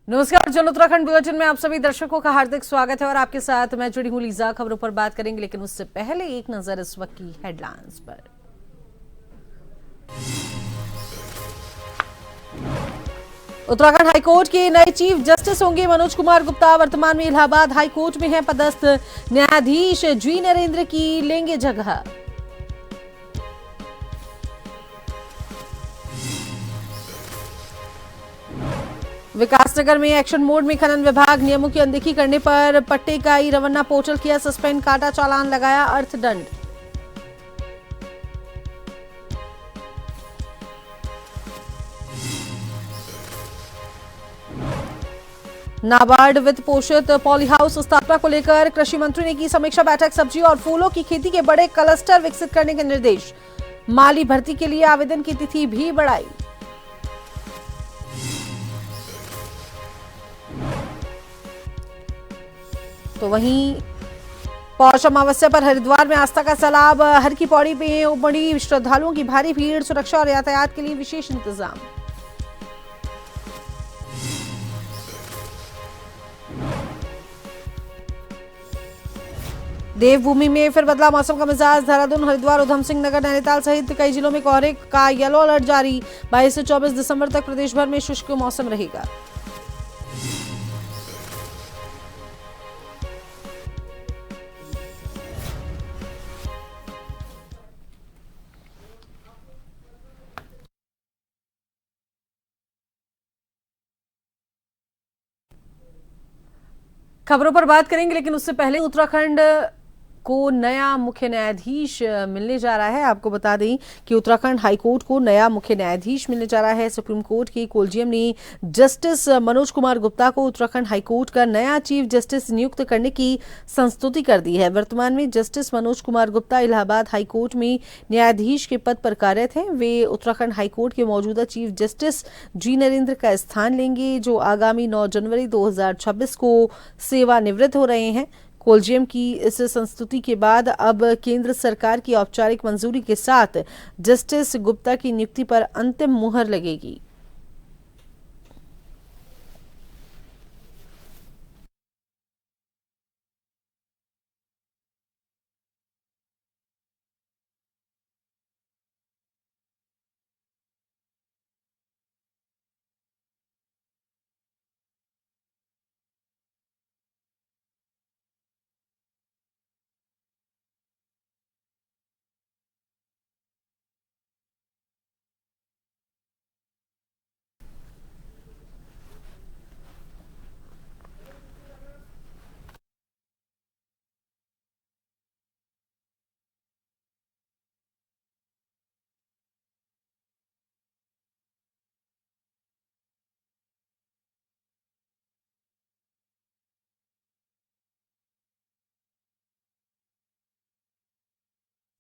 नमस्कार। जन उत्तराखंड बुलेटिन में आप सभी दर्शकों का हार्दिक स्वागत है और आपके साथ मैं जुड़ी हूं लीजा। खबरों पर बात करेंगे, लेकिन उससे पहले एक नजर इस वक्त की हेडलाइंस पर। उत्तराखंड हाईकोर्ट के नए चीफ जस्टिस होंगे मनोज कुमार गुप्ता। वर्तमान में इलाहाबाद हाईकोर्ट में हैं पदस्थ न्यायाधीश जी नरेंद्र की लेंगे जगह। विकासनगर में एक्शन मोड में खनन विभाग। नियमों की अनदेखी करने पर पट्टे का ई रवन्ना पोर्टल किया सस्पेंड, काटा चालान लगाया अर्थदंड। नाबार्ड वित्त पोषित पॉली हाउस स्थापना को लेकर कृषि मंत्री ने की समीक्षा बैठक। सब्जी और फूलों की खेती के बड़े क्लस्टर विकसित करने के निर्देश। माली भर्ती के लिए आवेदन की तिथि भी बढ़ाई। तो वहीं पौष अमावस्या पर हरिद्वार में आस्था का सैलाब। हर की पौड़ी में उमड़ी श्रद्धालुओं की भारी भीड़। सुरक्षा और यातायात के लिए विशेष इंतजाम। देवभूमि में फिर बदला मौसम का मिजाज। देहरादून, हरिद्वार, उधम सिंह नगर, नैनीताल सहित कई जिलों में कोहरे का येलो अलर्ट जारी। 22 से 24 दिसंबर तक प्रदेश भर में शुष्क मौसम रहेगा। खबरों पर बात करेंगे, लेकिन उससे पहले उत्तराखंड को नया मुख्य न्यायाधीश मिलने जा रहा है। आपको बता दें कि उत्तराखंड हाईकोर्ट को नया मुख्य न्यायाधीश मिलने जा रहा है। सुप्रीम कोर्ट की कोलिजियम ने जस्टिस मनोज कुमार गुप्ता को उत्तराखंड हाईकोर्ट का नया चीफ जस्टिस नियुक्त करने की संस्तुति कर दी है। वर्तमान में जस्टिस मनोज कुमार गुप्ता इलाहाबाद हाईकोर्ट में न्यायाधीश के पद पर कार्यरत हैं। वे उत्तराखंड हाईकोर्ट के मौजूदा चीफ जस्टिस जी नरेंद्र का स्थान लेंगे, जो आगामी 9 जनवरी 2026 को सेवानिवृत्त हो रहे हैं। कोलिजियम की इस संस्तुति के बाद अब केंद्र सरकार की औपचारिक मंजूरी के साथ जस्टिस गुप्ता की नियुक्ति पर अंतिम मुहर लगेगी।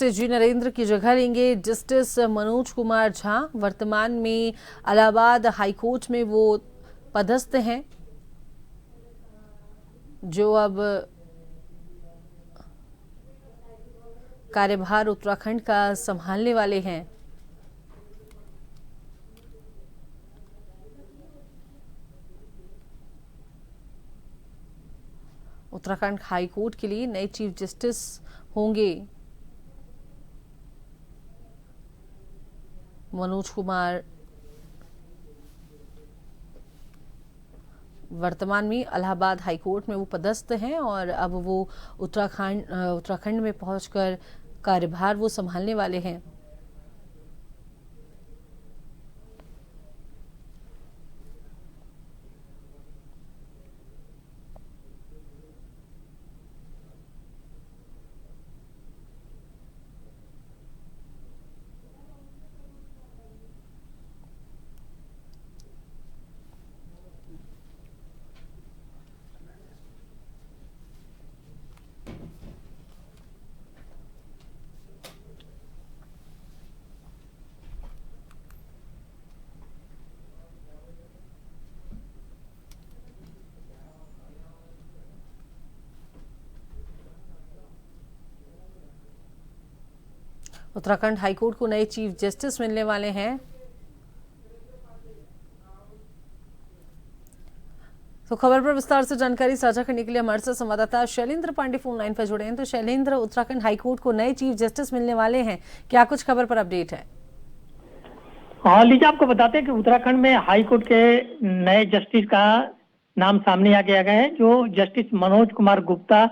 जी नरेंद्र की जगह लेंगे जस्टिस मनोज कुमार झा। वर्तमान में इलाहाबाद हाईकोर्ट में वो पदस्थ हैं, जो अब कार्यभार उत्तराखंड का संभालने वाले हैं। उत्तराखंड हाईकोर्ट के लिए नए चीफ जस्टिस होंगे मनोज कुमार। वर्तमान में इलाहाबाद हाईकोर्ट में वो पदस्थ हैं और अब वो उत्तराखंड में पहुंचकर कार्यभार वो संभालने वाले हैं। उत्तराखंड हाईकोर्ट को नए चीफ जस्टिस मिलने वाले हैं। तो खबर पर विस्तार से जानकारी साझा करने के लिए हमारे साथ संवाददाता शैलेंद्र पांडे फोन लाइन पर जुड़े हैं। तो शैलेंद्र, उत्तराखंड हाईकोर्ट को नए चीफ जस्टिस मिलने वाले हैं, क्या कुछ खबर पर अपडेट है? हाँ लीजिए, आपको बताते हैं कि उत्तराखंड में हाईकोर्ट के नए जस्टिस का नाम सामने आ गया है, जो जस्टिस मनोज कुमार गुप्ता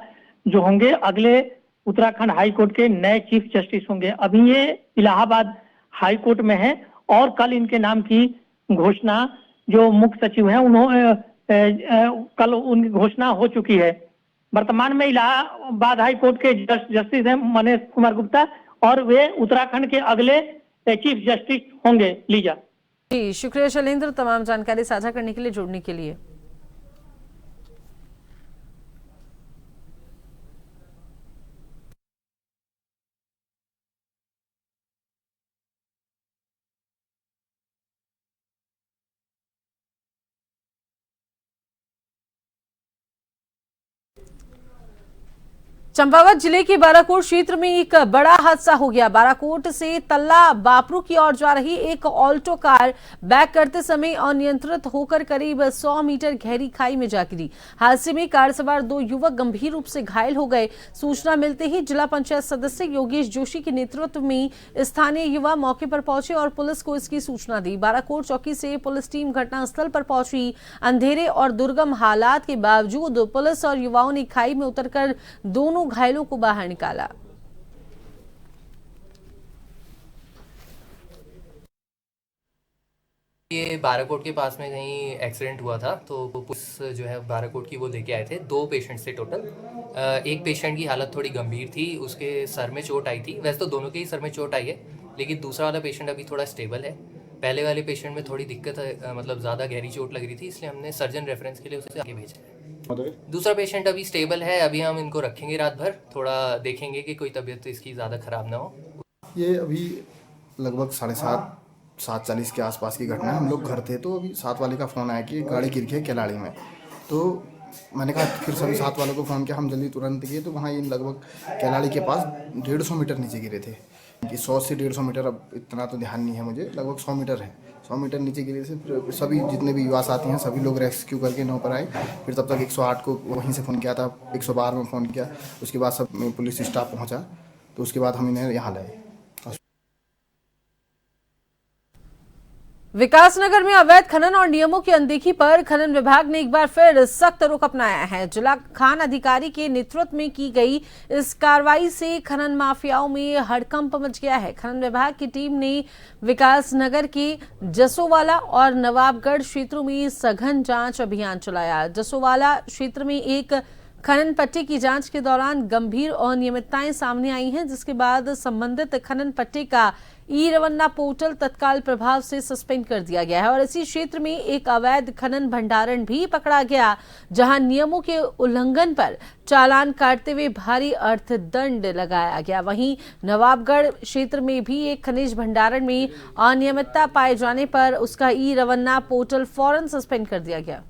जो होंगे अगले उत्तराखंड हाईकोर्ट के नए चीफ जस्टिस होंगे। अभी ये इलाहाबाद हाईकोर्ट में है और कल इनके नाम की घोषणा जो मुख्य सचिव हैं उन्होंने कल उनकी घोषणा हो चुकी है। वर्तमान में इलाहाबाद हाईकोर्ट के जस्टिस हैं मनोज कुमार गुप्ता और वे उत्तराखंड के अगले चीफ जस्टिस होंगे। लीजा जी, शुक्रिया शैलेंद्र, तमाम जानकारी साझा करने के लिए, जुड़ने के लिए। चंपावत जिले के बाराकोट क्षेत्र में एक बड़ा हादसा हो गया। बाराकोट से तल्ला बापरू की ओर जा रही एक ऑल्टो कार बैक करते समय अनियंत्रित होकर करीब 100 मीटर गहरी खाई में जा गिरी। हादसे में कार सवार 2 युवक गंभीर रूप से घायल हो गए। सूचना मिलते ही जिला पंचायत सदस्य योगेश जोशी के नेतृत्व में स्थानीय युवा मौके पर पहुंचे और पुलिस को इसकी सूचना दी। बाराकोट चौकी से पुलिस टीम घटनास्थल पर पहुंची। अंधेरे और दुर्गम हालात के बावजूद पुलिस और युवाओं ने खाई में उतरकर दोनों घायलों को बाहर निकाला। ये बाराकोट के पास में कहीं एक्सीडेंट हुआ था, तो पुलिस जो है बाराकोट की वो लेके आए थे। 2 पेशेंट्स थे टोटल। एक पेशेंट की हालत थोड़ी गंभीर थी, उसके सर में चोट आई थी। वैसे तो दोनों के ही सर में चोट आई है, लेकिन दूसरा वाला पेशेंट अभी थोड़ा स्टेबल है। पहले वाले पेशेंट में थोड़ी दिक्कत है, मतलब ज़्यादा गहरी चोट लग रही थी, इसलिए हमने सर्जन रेफरेंस के लिए उसे आगे भेजा है। दूसरा पेशेंट अभी स्टेबल है। अभी हम इनको रखेंगे रात भर, थोड़ा देखेंगे कि कोई तबीयत इसकी ज़्यादा ख़राब ना हो। ये अभी लगभग 7:40 के आसपास की घटना है। हम लोग घर थे तो अभी 7 वाले का फ़ोन आया कि गाड़ी गिर गई केलाड़ी में। तो मैंने कहा फिर सभी 7 वालों को फ़ोन किया, हम जल्दी तुरंत गए तो वहाँ ये लगभग केलाड़ी के पास 150 मीटर नीचे गिरे थे कि 100 से 150 मीटर, अब इतना तो ध्यान नहीं है मुझे, लगभग 100 मीटर है। 100 मीटर नीचे गिरे से फिर सभी जितने भी युवा साथी हैं सभी लोग रेस्क्यू करके 9 पर आए। फिर तब तक 108 को वहीं से फ़ोन किया था, 112 में फ़ोन किया, उसके बाद सब पुलिस स्टाफ पहुँचा, तो उसके बाद हम इन्हें यहाँ लाए। विकासनगर में अवैध खनन और नियमों की अनदेखी पर खनन विभाग ने एक बार फिर सख्त रुख अपनाया है। जिला खान अधिकारी के नेतृत्व में की गई इस कार्रवाई से खनन माफियाओं में हड़कंप मच गया है। खनन विभाग की टीम ने विकासनगर के जसोवाला और नवाबगढ़ क्षेत्रों में सघन जांच अभियान चलाया। जसोवाला क्षेत्र में एक खनन पट्टे की जांच के दौरान गंभीर अनियमितताएं सामने आई हैं, जिसके बाद संबंधित खनन पट्टे का ई-रवन्ना पोर्टल तत्काल प्रभाव से सस्पेंड कर दिया गया है। और इसी क्षेत्र में एक अवैध खनन भंडारण भी पकड़ा गया, जहां नियमों के उल्लंघन पर चालान काटते हुए भारी अर्थदंड लगाया गया। वहीं नवाबगढ़ क्षेत्र में भी एक खनिज भंडारण में अनियमितता पाए जाने पर उसका ई-रवन्ना पोर्टल फौरन सस्पेंड कर दिया गया।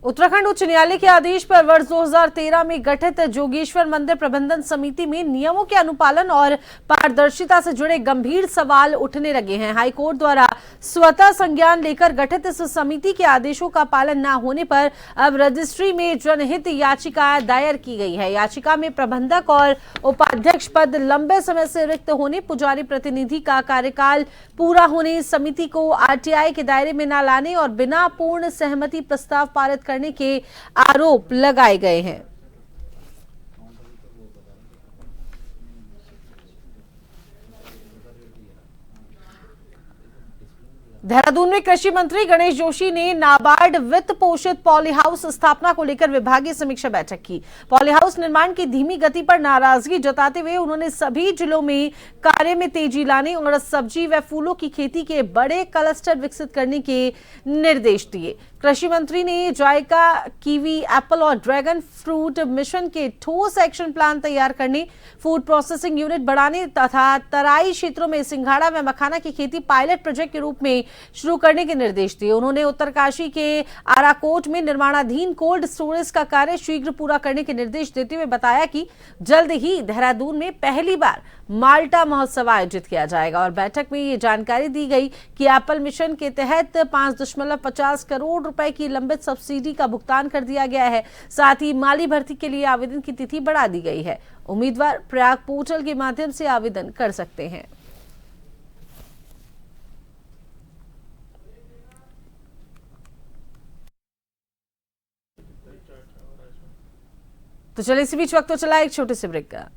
उत्तराखंड उच्च न्यायालय के आदेश पर वर्ष 2013 में गठित जोगेश्वर मंदिर प्रबंधन समिति में नियमों के अनुपालन और पारदर्शिता से जुड़े गंभीर सवाल उठने लगे हैं। हाईकोर्ट द्वारा स्वतः संज्ञान लेकर गठित इस समिति के आदेशों का पालन न होने पर अब रजिस्ट्री में जनहित याचिका दायर की गई है। याचिका में प्रबंधक और उपाध्यक्ष पद लंबे समय से रिक्त होने, पुजारी प्रतिनिधि का कार्यकाल पूरा होने, समिति को आरटीआई के दायरे में न लाने और बिना पूर्ण सहमति प्रस्ताव पारित करने के आरोप लगाए गए हैं। देहरादून में कृषि मंत्री गणेश जोशी ने नाबार्ड वित्त पोषित पॉली हाउस स्थापना को लेकर विभागीय समीक्षा बैठक की। पॉली हाउस निर्माण की धीमी गति पर नाराजगी जताते हुए उन्होंने सभी जिलों में कार्य में तेजी लाने और सब्जी व फूलों की खेती के बड़े क्लस्टर विकसित करने के निर्देश दिए। कृषि मंत्री ने जायका, कीवी, एप्पल और ड्रैगन फ्रूट मिशन के ठोस एक्शन प्लान तैयार करने, फूड प्रोसेसिंग यूनिट बढ़ाने तथा तराई क्षेत्रों में सिंघाड़ा व मखाना की खेती पायलट प्रोजेक्ट के रूप में शुरू करने के निर्देश दिए। उन्होंने उत्तरकाशी के आराकोट में निर्माणाधीन कोल्ड स्टोरेज का कार्य शीघ्र पूरा करने के निर्देश देते हुए बताया कि जल्द ही देहरादून में पहली बार माल्टा महोत्सव आयोजित किया जाएगा। और बैठक में ये जानकारी दी गई कि एप्पल मिशन के तहत 5.50 करोड़ रुपए की लंबित सब्सिडी का भुगतान कर दिया गया है। साथ ही माली भर्ती के लिए आवेदन की तिथि बढ़ा दी गई है। उम्मीदवार प्रयाग पोर्टल के माध्यम से आवेदन कर सकते हैं। तो चलिए इसी बीच वक्त तो चला एक छोटे से ब्रेक का।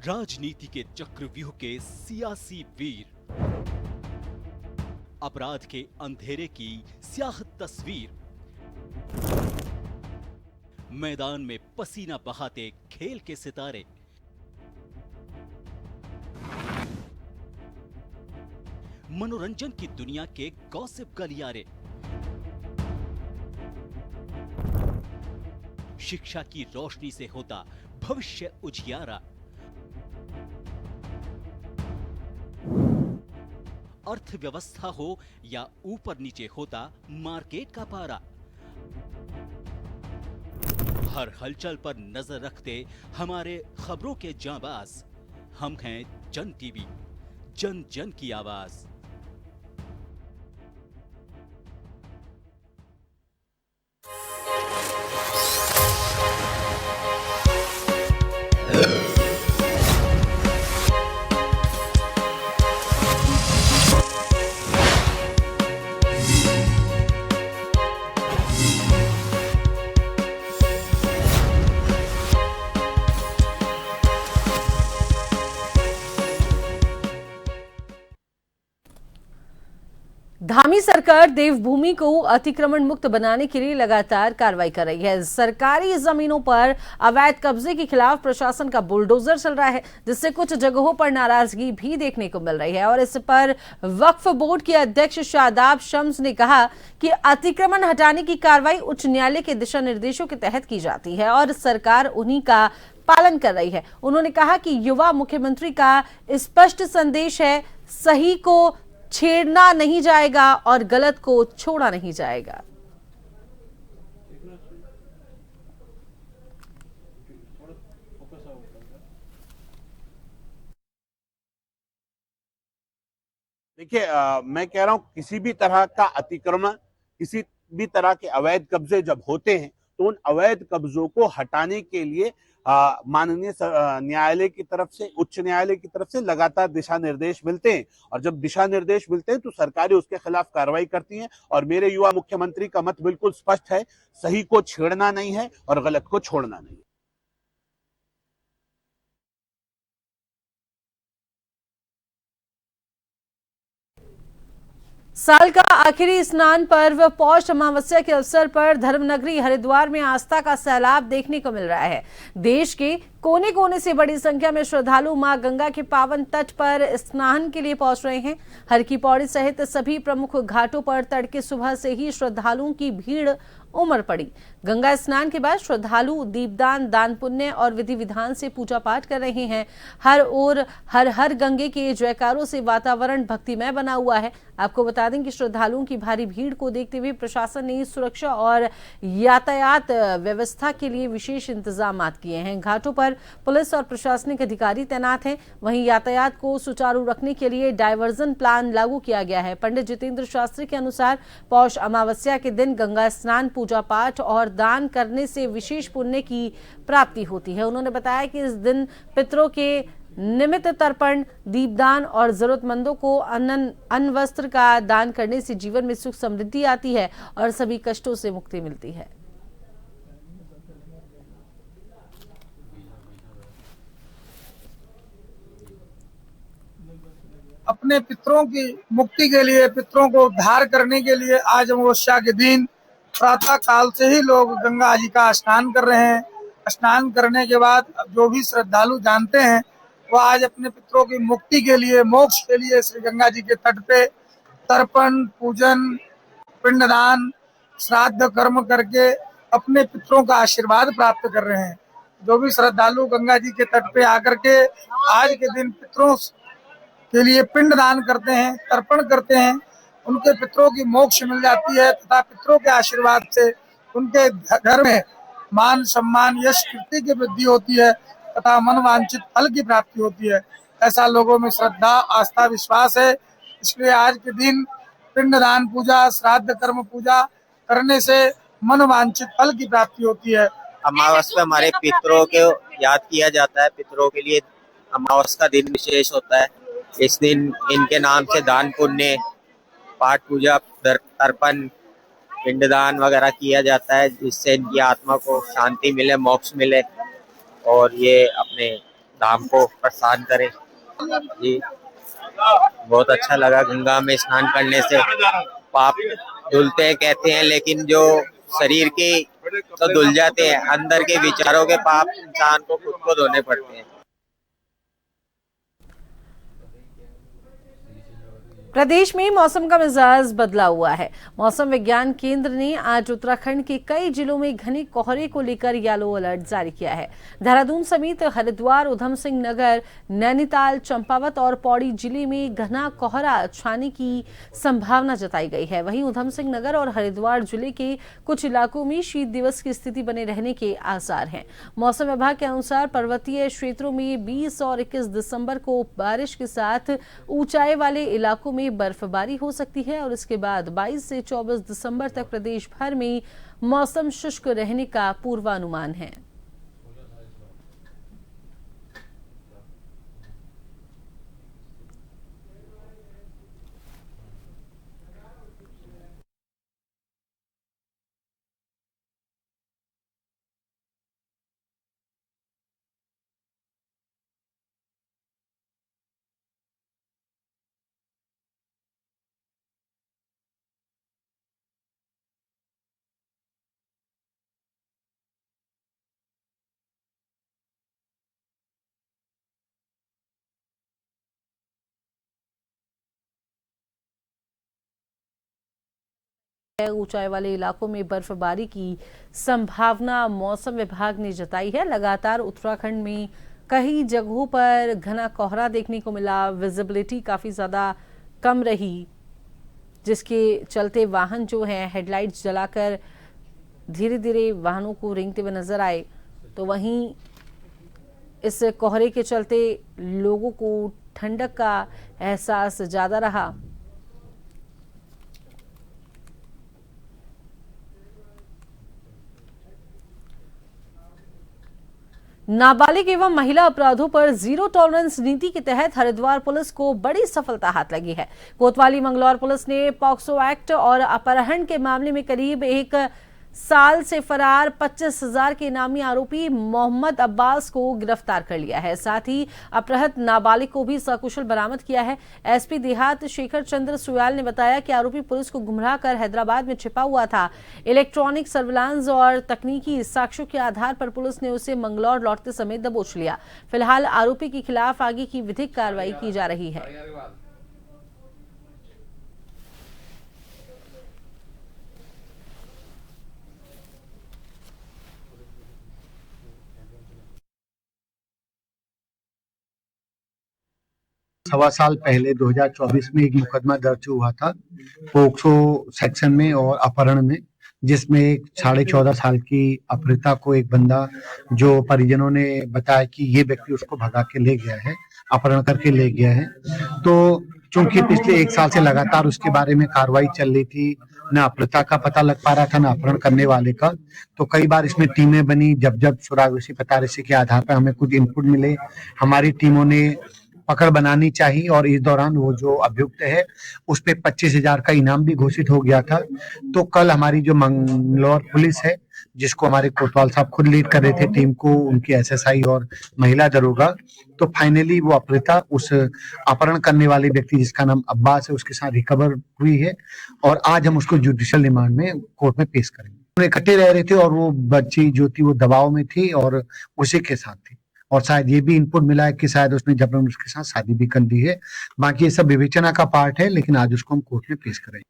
राजनीति के चक्रव्यूह के सियासी वीर, अपराध के अंधेरे की स्याह तस्वीर, मैदान में पसीना बहाते खेल के सितारे, मनोरंजन की दुनिया के गॉसिप गलियारे, शिक्षा की रोशनी से होता भविष्य उजियारा, अर्थव्यवस्था हो या ऊपर नीचे होता मार्केट का पारा, हर हलचल पर नजर रखते हमारे खबरों के जांबाज। हम हैं जन टीवी, जन जन की आवाज। धामी सरकार देवभूमि को अतिक्रमण मुक्त बनाने के लिए लगातार कार्रवाई कर रही है। सरकारी जमीनों पर अवैध कब्जे के खिलाफ प्रशासन का बुलडोजर चल रहा है, जिससे कुछ जगहों पर नाराजगी भी देखने को मिल रही है। और इस पर वक्फ बोर्ड के अध्यक्ष शादाब शम्स ने कहा कि अतिक्रमण हटाने की कार्रवाई उच्च न्यायालय के दिशा निर्देशों के तहत की जाती है और सरकार उन्हीं का पालन कर रही है। उन्होंने कहा कि युवा मुख्यमंत्री का स्पष्ट संदेश है, सही को छेड़ना नहीं जाएगा और गलत को छोड़ा नहीं जाएगा। देखिए, मैं कह रहा हूं किसी भी तरह का अतिक्रमण, किसी भी तरह के अवैध कब्जे जब होते हैं तो उन अवैध कब्जों को हटाने के लिए माननीय न्यायालय की तरफ से, उच्च न्यायालय की तरफ से लगातार दिशा निर्देश मिलते हैं और जब दिशा निर्देश मिलते हैं तो सरकारें उसके खिलाफ कार्रवाई करती हैं। और मेरे युवा मुख्यमंत्री का मत बिल्कुल स्पष्ट है, सही को छेड़ना नहीं है और गलत को छोड़ना नहीं है। साल का आखिरी स्नान पर्व पौष अमावस्या के अवसर पर धर्मनगरी हरिद्वार में आस्था का सैलाब देखने को मिल रहा है। देश के कोने कोने से बड़ी संख्या में श्रद्धालु मां गंगा के पावन तट पर स्नान के लिए पहुंच रहे हैं। हर की पौड़ी सहित सभी प्रमुख घाटों पर तड़के सुबह से ही श्रद्धालुओं की भीड़ उमड़ पड़ी। गंगा स्नान के बाद श्रद्धालु दीपदान, दान पुण्य और विधि विधान से पूजा पाठ कर रहे हैं। हर ओर हर हर गंगे के जयकारों से वातावरण भक्तिमय बना हुआ है। आपको बता दें कि श्रद्धालुओं की भारी भीड़ को देखते हुए प्रशासन ने सुरक्षा और यातायात व्यवस्था के लिए विशेष इंतजाम किए हैं। घाटों पर पुलिस और प्रशासनिक अधिकारी तैनात हैं। वहीं यातायात को सुचारू रखने के लिए डायवर्जन प्लान लागू किया गया है। पंडित जितेंद्र शास्त्री के अनुसार पौष अमावस्या के दिन गंगा स्नान, पूजा पाठ और दान करने से विशेष पुण्य की प्राप्ति होती है। उन्होंने बताया कि इस दिन पितरों के निमित्त तर्पण, दीपदान और जरूरतमंदों को अन्न वस्त्र का दान करने से जीवन में सुख समृद्धि आती है और सभी कष्टों से मुक्ति मिलती है। अपने पितरों की मुक्ति के लिए, पितरों को उद्धार करने के लिए आज अमावस्या के दिन प्रातः काल से ही लोग गंगा जी का स्नान कर रहे हैं। स्नान करने के बाद जो भी श्रद्धालु जानते हैं वो आज अपने पितरों की मुक्ति के लिए, मोक्ष के लिए श्री गंगा जी के तट पे तर्पण, पूजन, पिंडदान, श्राद्ध कर्म करके अपने पितरों का आशीर्वाद प्राप्त कर रहे हैं। जो भी श्रद्धालु गंगा जी के तट पे आकर के आज के दिन पितरों के लिए पिंड दान करते हैं, तर्पण करते हैं, उनके पितरों की मोक्ष मिल जाती है तथा पितरों के आशीर्वाद से उनके घर में मान सम्मान, यश, कीर्ति की वृद्धि होती है तथा मनवांछित फल की प्राप्ति होती है। ऐसा लोगों में श्रद्धा, आस्था, विश्वास है। इसलिए आज के दिन पिंडदान पूजा, श्राद्ध कर्म पूजा करने से मनवांछित फल की प्राप्ति होती है। अमावस पे हमारे पितरों को याद किया जाता है। पितरों के लिए अमावस का दिन विशेष होता है। इस दिन इनके नाम से दान पुण्य, पाठ पूजा, तर्पण, पिंडदान वगैरह किया जाता है, जिससे इनकी आत्मा को शांति मिले, मोक्ष मिले और ये अपने धाम को प्रस्थान करें। जी, बहुत अच्छा लगा। गंगा में स्नान करने से पाप धुलते हैं कहते हैं, लेकिन जो शरीर के तो धुल जाते हैं, अंदर के विचारों के पाप इंसान को खुद को धोने पड़ते हैं। प्रदेश में मौसम का मिजाज बदला हुआ है। मौसम विज्ञान केंद्र ने आज उत्तराखंड के कई जिलों में घने कोहरे को लेकर येलो अलर्ट जारी किया है। देहरादून समेत हरिद्वार, उधम सिंह नगर, नैनीताल, चंपावत और पौड़ी जिले में घना कोहरा छाने की संभावना जताई गई है। वहीं उधम सिंह नगर और हरिद्वार जिले के कुछ इलाकों में शीत दिवस की स्थिति बने रहने के आसार हैं। मौसम विभाग के अनुसार पर्वतीय क्षेत्रों में 20 और 21 दिसंबर को बारिश के साथ ऊंचाई वाले इलाकों में बर्फबारी हो सकती है और इसके बाद 22 से 24 दिसंबर तक प्रदेश भर में मौसम शुष्क रहने का पूर्वानुमान है। ऊंचाई वाले इलाकों में बर्फबारी की संभावना मौसम विभाग ने जताई है। लगातार उत्तराखंड में कई जगहों पर घना कोहरा देखने को मिला, विजिबिलिटी काफी ज्यादा कम रही, जिसके चलते वाहन जो हैं हेडलाइट्स जलाकर धीरे धीरे वाहनों को रेंगते हुए नजर आए। तो वहीं इस कोहरे के चलते लोगों को ठंडक का एहसास ज्यादा रहा। नाबालिग एवं महिला अपराधों पर जीरो टॉलरेंस नीति के तहत हरिद्वार पुलिस को बड़ी सफलता हाथ लगी है। कोतवाली मंगलौर पुलिस ने पॉक्सो एक्ट और अपहरण के मामले में करीब 1 साल से फरार 25,000 के इनामी आरोपी मोहम्मद अब्बास को गिरफ्तार कर लिया है। साथ ही अपहृत नाबालिग को भी सकुशल बरामद किया है। एसपी देहात शेखर चंद्र सुयाल ने बताया कि आरोपी पुलिस को गुमराह कर हैदराबाद में छिपा हुआ था। इलेक्ट्रॉनिक सर्विलांस और तकनीकी साक्ष्यों के आधार पर पुलिस ने उसे मंगलौर लौटते समय दबोच लिया। फिलहाल आरोपी के खिलाफ आगे की विधिक कार्रवाई की जा रही है। सवा साल पहले 2024 में एक मुकदमा दर्ज हुआ था पोक्सो सेक्शन में और अपहरण में, जिसमें एक 14.5 साल की अपहृता को एक बंदा जो परिजनों ने बताया कि ये व्यक्ति उसको भगा के ले गया है, अपहरण करके ले गया है। तो चूंकि पिछले 1 साल से लगातार उसके बारे में कार्रवाई चल रही थी, न अपहृता का पता लग पा रहा था, न अपहरण करने वाले का, तो कई बार इसमें टीमें बनी। जब सुरागसी पतारसी के आधार पर हमें कुछ इनपुट मिले, हमारी टीमों ने पकड़ बनानी चाहिए और इस दौरान वो जो अभियुक्त है उस पे 25,000 का इनाम भी घोषित हो गया था। तो कल हमारी जो मंगलौर पुलिस है, जिसको हमारे कोतवाल साहब खुद लीड कर रहे थे टीम को, उनकी एसएसआई और महिला दरोगा, तो फाइनली वो अपहृता उस अपहरण करने वाले व्यक्ति जिसका नाम अब्बास है उसके साथ रिकवर हुई है और आज हम उसको जुडिशियल रिमांड में कोर्ट में पेश करेंगे। वो इकट्ठे रह रहे थे और वो बच्ची जो थी वो दबाव में थी और उसी के साथ थी, और शायद ये भी इनपुट मिला है कि शायद उसने जबरन उसके साथ शादी भी कर ली है। बाकी ये सब विवेचना का पार्ट है, लेकिन आज उसको हम कोर्ट में पेश करेंगे।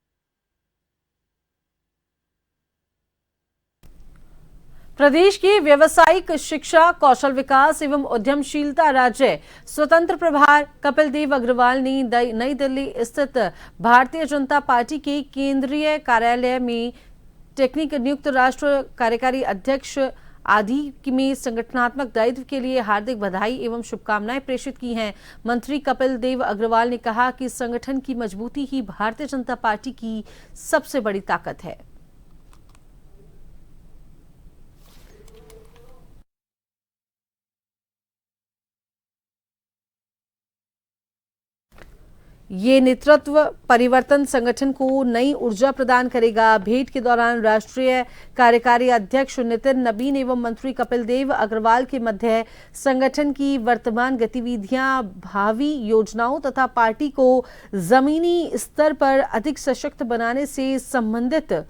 प्रदेश की व्यावसायिक शिक्षा, कौशल विकास एवं उद्यमशीलता राज्य स्वतंत्र प्रभार कपिल देव अग्रवाल ने नई दिल्ली स्थित भारतीय जनता पार्टी के केंद्रीय कार्यालय में टेक्निक नियुक्त राष्ट्रीय कार्यकारी अध्यक्ष आदि में संगठनात्मक दायित्व के लिए हार्दिक बधाई एवं शुभकामनाएं प्रेषित की हैं। मंत्री कपिल देव अग्रवाल ने कहा कि संगठन की मजबूती ही भारतीय जनता पार्टी की सबसे बड़ी ताकत है। ये नेतृत्व परिवर्तन संगठन को नई ऊर्जा प्रदान करेगा। भेंट के दौरान राष्ट्रीय कार्यकारी अध्यक्ष नितिन नबीन एवं मंत्री कपिल देव अग्रवाल के मध्य संगठन की वर्तमान गतिविधियां, भावी योजनाओं तथा पार्टी को जमीनी स्तर पर अधिक सशक्त बनाने से संबंधित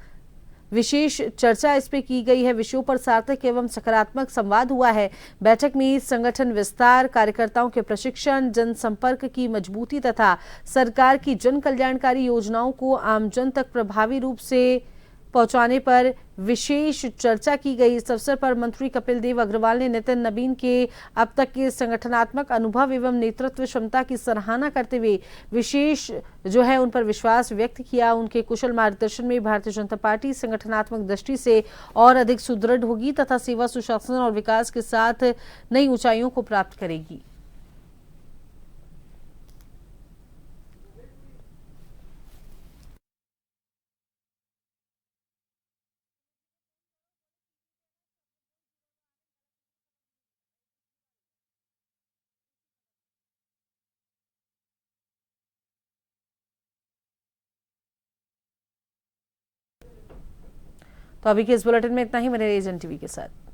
विशेष चर्चा इस पे की गई है। विषयों पर सार्थक एवं सकारात्मक संवाद हुआ है। बैठक में संगठन विस्तार, कार्यकर्ताओं के प्रशिक्षण, जनसंपर्क की मजबूती तथा सरकार की जन कल्याणकारी योजनाओं को आमजन तक प्रभावी रूप से पहुंचाने पर विशेष चर्चा की गई। इस अवसर पर मंत्री कपिल देव अग्रवाल ने नितिन नबीन के अब तक के संगठनात्मक अनुभव एवं नेतृत्व क्षमता की सराहना करते हुए विशेष उन पर विश्वास व्यक्त किया। उनके कुशल मार्गदर्शन में भारतीय जनता पार्टी संगठनात्मक दृष्टि से और अधिक सुदृढ़ होगी तथा सेवा, सुशासन और विकास के साथ नई ऊंचाइयों को प्राप्त करेगी। तो अभी के इस बुलेटिन में इतना ही। बने रहिए जन टीवी के साथ।